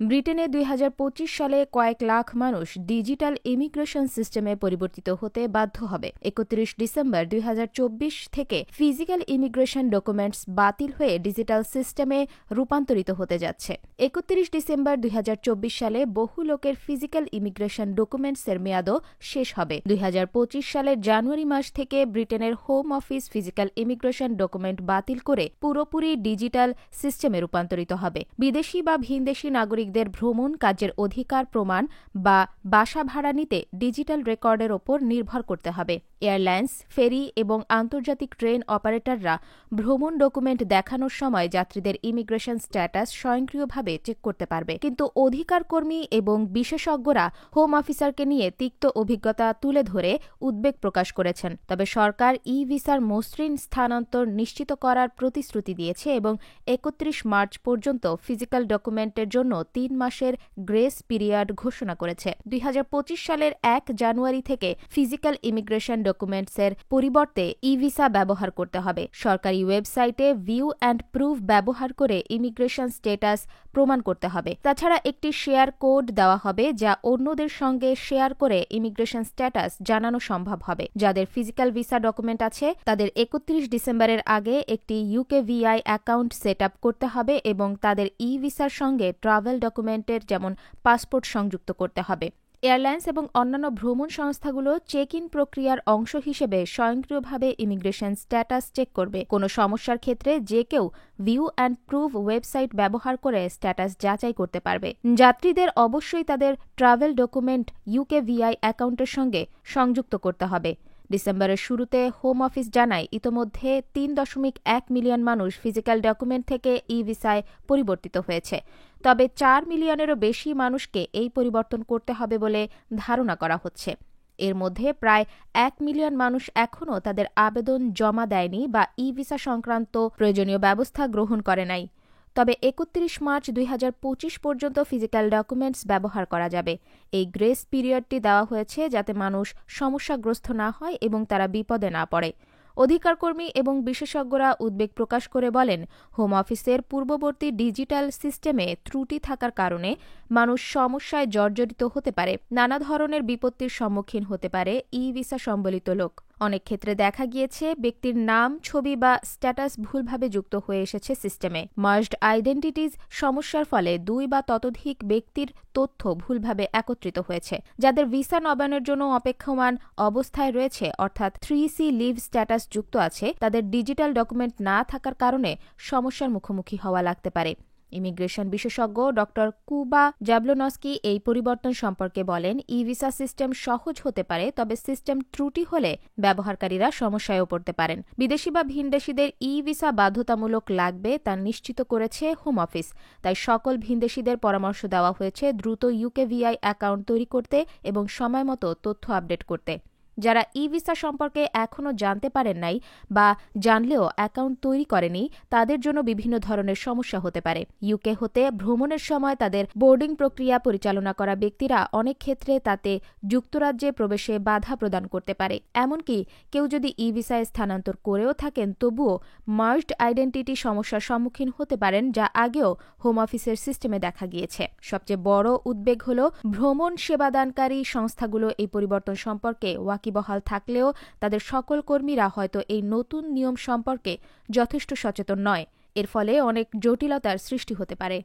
ব্রিটেনে ২০২৫ সালে কয়েক লাখ মানুষ ডিজিটাল ইমিগ্রেশন সিস্টেমে পরিবর্তিত হতে বাধ্য হবে। ৩১ ডিসেম্বর ২০২৪ থেকে ফিজিক্যাল ইমিগ্রেশন ডকুমেন্টস বাতিল হয়ে ডিজিটাল সিস্টেমে রূপান্তরিত হতে যাচ্ছে। ৩১ ডিসেম্বর ২০২৪ সালে বহু লোকের ফিজিক্যাল ইমিগ্রেশন ডকুমেন্টসের মেয়াদও শেষ হবে। ২০২৫ সালের জানুয়ারি মাস থেকে ব্রিটেনের home office physical immigration document বাতিল করে পুরোপুরি ডিজিটাল সিস্টেমে রূপান্তরিত হবে। বিদেশি বা ভিনদেশী নাগরিকদের ভ্রমণ কাজের অধিকার প্রমাণ বা বাসা ভাড়া নিতে ডিজিটাল রেকর্ডের ওপর নির্ভর করতে হবে। এয়ারলাইন্স, ফেরি এবং আন্তর্জাতিক ট্রেন অপারেটররা ভ্রমণ ডকুমেন্ট দেখানোর সময় যাত্রীদের ইমিগ্রেশন স্ট্যাটাস স্বয়ংক্রিয়ভাবে চেক করতে পারবে। কিন্তু অধিকার কর্মী এবং বিশেষজ্ঞরা হোম অফিসারকে নিয়ে তিক্ত অভিজ্ঞতা তুলে ধরে উদ্বেগ প্রকাশ করেছেন। তবে সরকার ই-ভিসার মসৃণ স্থানান্তর নিশ্চিত করার প্রতিশ্রুতি দিয়েছে এবং ৩১ মার্চ পর্যন্ত ফিজিক্যাল ডকুমেন্টের জন্য ৩ মাসের গ্রেস পিরিয়ড ঘোষণা করেছে। ২০২৫ সালের ১ জানুয়ারি থেকে ফিজিক্যাল ইমিগ্রেশন ডকুমেন্টসের পরিবর্তে ই-ভিসা ব্যবহার করতে হবে। সরকারি ওয়েবসাইটে ভিউ অ্যান্ড প্রুফ ব্যবহার করে ইমিগ্রেশন স্ট্যাটাস প্রমাণ করতে হবে। তাছাড়া একটি শেয়ার কোড দেওয়া হবে যা অন্যদের সঙ্গে শেয়ার করে ইমিগ্রেশন স্ট্যাটাস জানানো সম্ভব হবে। যাদের ফিজিক্যাল ভিসা ডকুমেন্ট আছে তাদের ৩১ ডিসেম্বরের আগে একটি ইউকেভিআই অ্যাকাউন্ট সেট আপ করতে হবে এবং তাদের ই-ভিসার সঙ্গে ট্রাভেল ডকুমেন্টের যেমন পাসপোর্ট সংযুক্ত করতে হবে। এয়ারলাইন্স এবং অন্যান্য ভ্রমণ সংস্থাগুলো চেক ইন প্রক্রিয়ার অংশ হিসেবে স্বয়ংক্রিয়ভাবে ইমিগ্রেশন স্ট্যাটাস চেক করবে। কোনো সমস্যার ক্ষেত্রে যে কেউ ভিউ অ্যান্ড প্রুফ ওয়েবসাইট ব্যবহার করে স্ট্যাটাস যাচাই করতে পারবে। যাত্রীদের অবশ্যই তাদের ট্রাভেল ডকুমেন্ট ইউকেভিআই অ্যাকাউন্টের সঙ্গে সংযুক্ত করতে হবে। ডিসেম্বরের শুরুতে হোম অফিস জানায় ইতোমধ্যে ৩.১ মিলিয়ন মানুষ ফিজিক্যাল ডকুমেন্ট থেকে ই-ভিসায় পরিবর্তিত হয়েছে। তবে ৪ মিলিয়নেরও বেশি মানুষকে এই পরিবর্তন করতে হবে বলে ধারণা করা হচ্ছে। এর মধ্যে প্রায় ১ মিলিয়ন মানুষ এখনও তাদের আবেদন জমা দেয়নি বা ই-ভিসা সংক্রান্ত প্রয়োজনীয় ব্যবস্থা গ্রহণ করে নাই। তবে ৩১ মার্চ ২০২৫ পর্যন্ত ফিজিক্যাল ডকুমেন্টস ব্যবহার করা যাবে। এই গ্রেস পিরিয়ডটি দেওয়া হয়েছে যাতে মানুষ সমস্যাগ্রস্ত না হয় এবং তারা বিপদে না পড়ে। অধিকারকর্মী এবং বিশেষজ্ঞরা উদ্বেগ প্রকাশ করে বলেন, হোম অফিসের পূর্ববর্তী ডিজিটাল সিস্টেমে ত্রুটি থাকার কারণে মানুষ সমস্যায় জর্জরিত হতে পারে। নানা ধরনের বিপত্তির সম্মুখীন হতে পারে ই-ভিসা সম্বলিত লোক। অনেক ক্ষেত্রে দেখা গিয়েছে ব্যক্তির নাম, ছবি বা স্ট্যাটাস ভুলভাবে যুক্ত হয়ে এসেছে সিস্টেমে। মার্জড আইডেন্টিটিজ সমস্যার ফলে ২ বা ততোধিক ব্যক্তির তথ্য ভুলভাবে একত্রিত হয়েছে। যাদের ভিসা নবায়নের জন্য অপেক্ষমান অবস্থায় রয়েছে অর্থাৎ 3C লিভ স্ট্যাটাস যুক্ত আছে, তাদের ডিজিটাল ডকুমেন্ট না থাকার কারণে সমস্যার মুখোমুখি হওয়া লাগতে পারে। ইমিগ্রেশন বিশেষজ্ঞ ড. কুবা জাবলোনস্কি এই পরিবর্তন সম্পর্কে বলেন, ই-ভিসা সিস্টেম সহজ হতে পারে, তবে সিস্টেম ত্রুটি হলে ব্যবহারকারীরা সমস্যায়ও পড়তে পারেন। বিদেশি বা ভিনদেশিদের ই-ভিসা বাধ্যতামূলক লাগবে তা নিশ্চিত করেছে হোম অফিস। তাই সকল ভিনদেশিদের পরামর্শ দেওয়া হয়েছে দ্রুত ইউকেভিআই অ্যাকাউন্ট তৈরি করতে এবং সময়মতো তথ্য আপডেট করতে। যারা ই-ভিসা সম্পর্কে এখনও জানতে পারেন নাই বা জানলেও অ্যাকাউন্ট তৈরি করেনি তাদের জন্য বিভিন্ন ধরনের সমস্যা হতে পারে। ইউকে হতে ভ্রমণের সময় তাদের বোর্ডিং প্রক্রিয়া পরিচালনা করা ব্যক্তিরা অনেক ক্ষেত্রে তাতে যুক্তরাজ্যে প্রবেশে বাধা প্রদান করতে পারে। এমনকি কেউ যদি ই-ভিসায় স্থানান্তর করেও থাকেন তবুও মার্জড আইডেন্টিটি সমস্যার সম্মুখীন হতে পারেন, যা আগেও হোম অফিসের সিস্টেমে দেখা গিয়েছে। সবচেয়ে বড় উদ্বেগ হল ভ্রমণ সেবাদানকারী সংস্থাগুলো এই পরিবর্তন সম্পর্কে ওয়াকিবহাল থাকলেও তাদের সকল কর্মীরা হয়তো এই নতুন নিয়ম সম্পর্কে যথেষ্ট সচেতন নয়। এর ফলে অনেক জটিলতার সৃষ্টি হতে পারে।